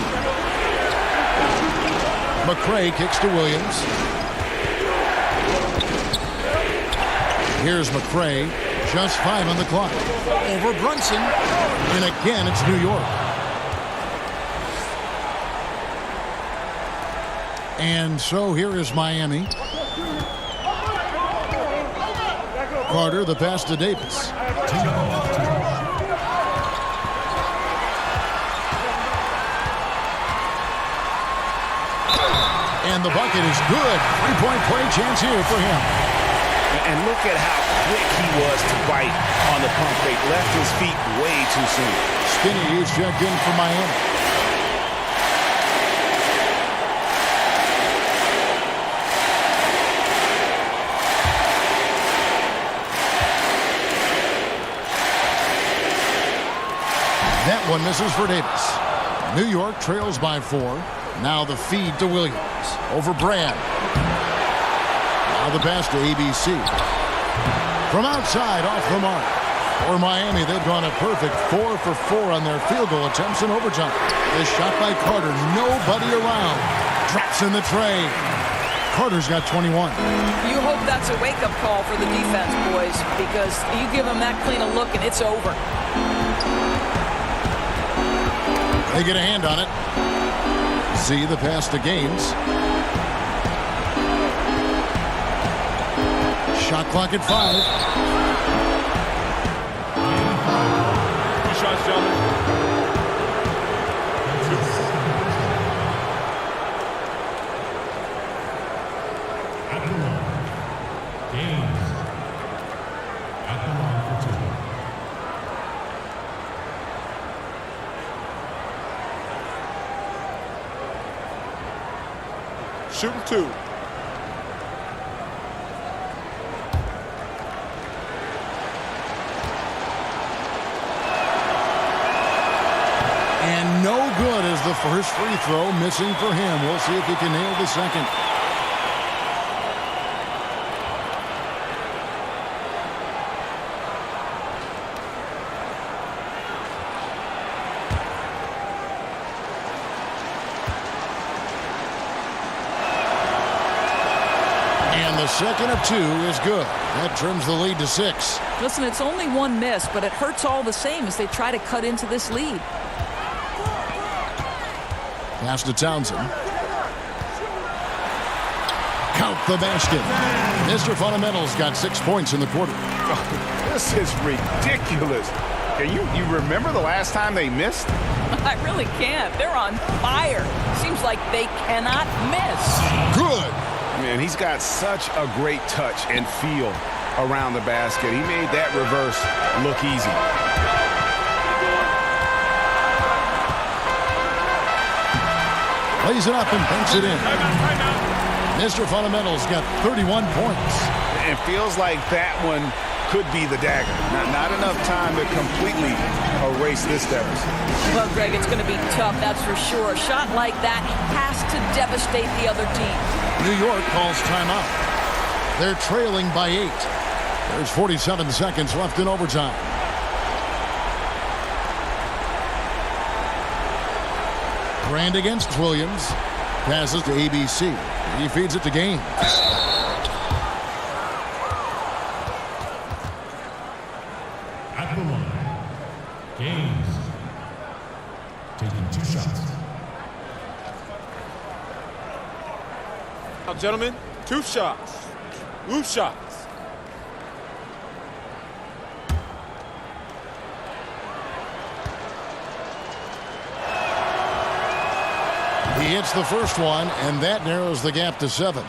McCray kicks to Williams. Here's McCray. Just 5 on the clock. Over Brunson. And again, it's New York. And so here is Miami. Carter, the pass to Davis. And the bucket is good. 3-point play chance here for him. And look at how quick he was to bite on the pump fake. Left his feet way too soon. Skinny is checked in for Miami. That one misses for Davis. New York trails by 4. Now the feed to Williams. Over Brand. Now the pass to ABC. From outside, off the mark. For Miami, they've gone a perfect 4 for 4 on their field goal attempts in overtime. This shot by Carter, nobody around. Drops in the tray. Carter's got 21. You hope that's a wake-up call for the defense, boys, because you give them that clean a look and it's over. They get a hand on it. Z, the pass to Gaines. Shot clock at 5. 2 shots, gentlemen. Gaines at the line for two. Shooting two. And no good as the first free throw missing for him. We'll see if he can nail the second. And the second of two is good. That trims the lead to 6. Listen, it's only one miss, but it hurts all the same as they try to cut into this lead. Pass to Townsend. Count the basket. Mr. Fundamental's got 6 points in the quarter. This is ridiculous. Can you remember the last time they missed? I really can't. They're on fire. Seems like they cannot miss. Good. Man, he's got such a great touch and feel around the basket. He made that reverse look easy. Lays it up and banks it in. Mr. Fundamental's got 31 points. It feels like that one could be the dagger. Not enough time to completely erase this deficit. Well, Greg, it's going to be tough, that's for sure. A shot like that has to devastate the other team. New York calls timeout. They're trailing by 8. There's 47 seconds left in overtime. Brand against Williams. Passes to ABC. He feeds it to Gaines. At the line, Gaines taking 2 shots. Now, gentlemen, 2 shots. 2 shots. He hits the first one, and that narrows the gap to 7.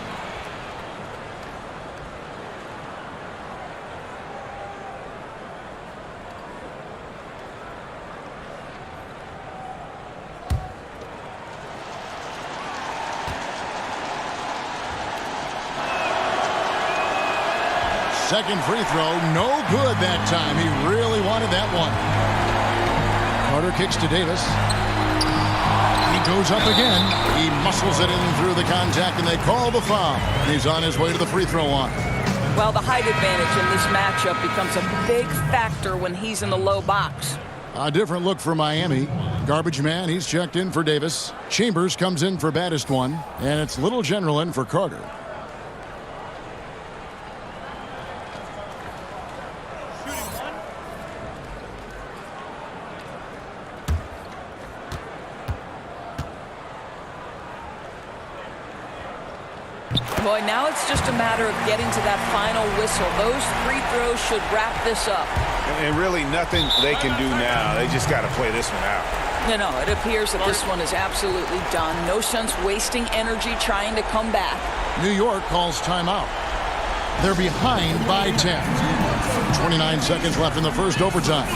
Second free throw, no good that time. He really wanted that one. Carter kicks to Davis. He goes up again. He muscles it in through the contact, and they call the foul. He's on his way to the free throw line. Well, the height advantage in this matchup becomes a big factor when he's in the low box. A different look for Miami. Garbage man, he's checked in for Davis. Chambers comes in for baddest one, and it's Little General in for Carter. Boy, now it's just a matter of getting to that final whistle. Those free throws should wrap this up. And really nothing they can do now. They just got to play this one out. No, it appears that this one is absolutely done. No sense wasting energy trying to come back. New York calls timeout. They're behind by 10. 29 seconds left in the first overtime.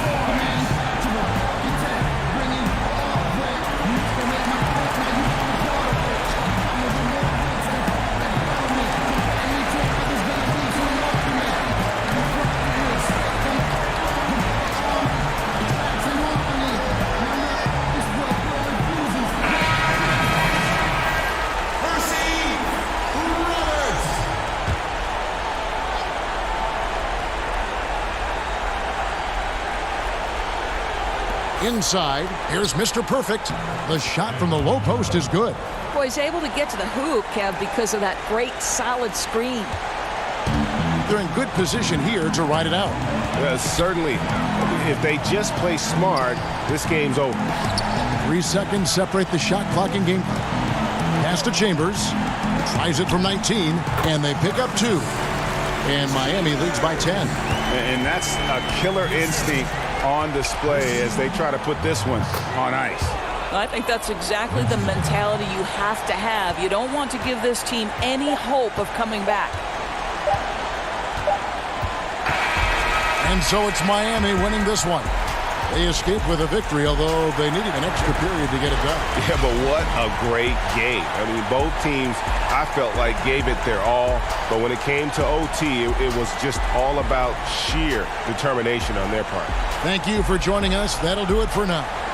Inside, here's Mr. Perfect. The shot from the low post is good. Boy, he's able to get to the hoop, Kev, because of that great solid screen. They're in good position here to ride it out. Certainly, if they just play smart, this game's over. 3 seconds separate the shot clock and game. Pass to Chambers. Tries it from 19, and they pick up 2. And Miami leads by 10. And that's a killer instinct on display as they try to put this one on ice. I think that's exactly the mentality you have to have. You don't want to give this team any hope of coming back. And so it's Miami winning this one. They escaped with a victory, although they needed an extra period to get it done. Yeah, but what a great game. I mean, both teams, I felt like, gave it their all. But when it came to OT, it was just all about sheer determination on their part. Thank you for joining us. That'll do it for now.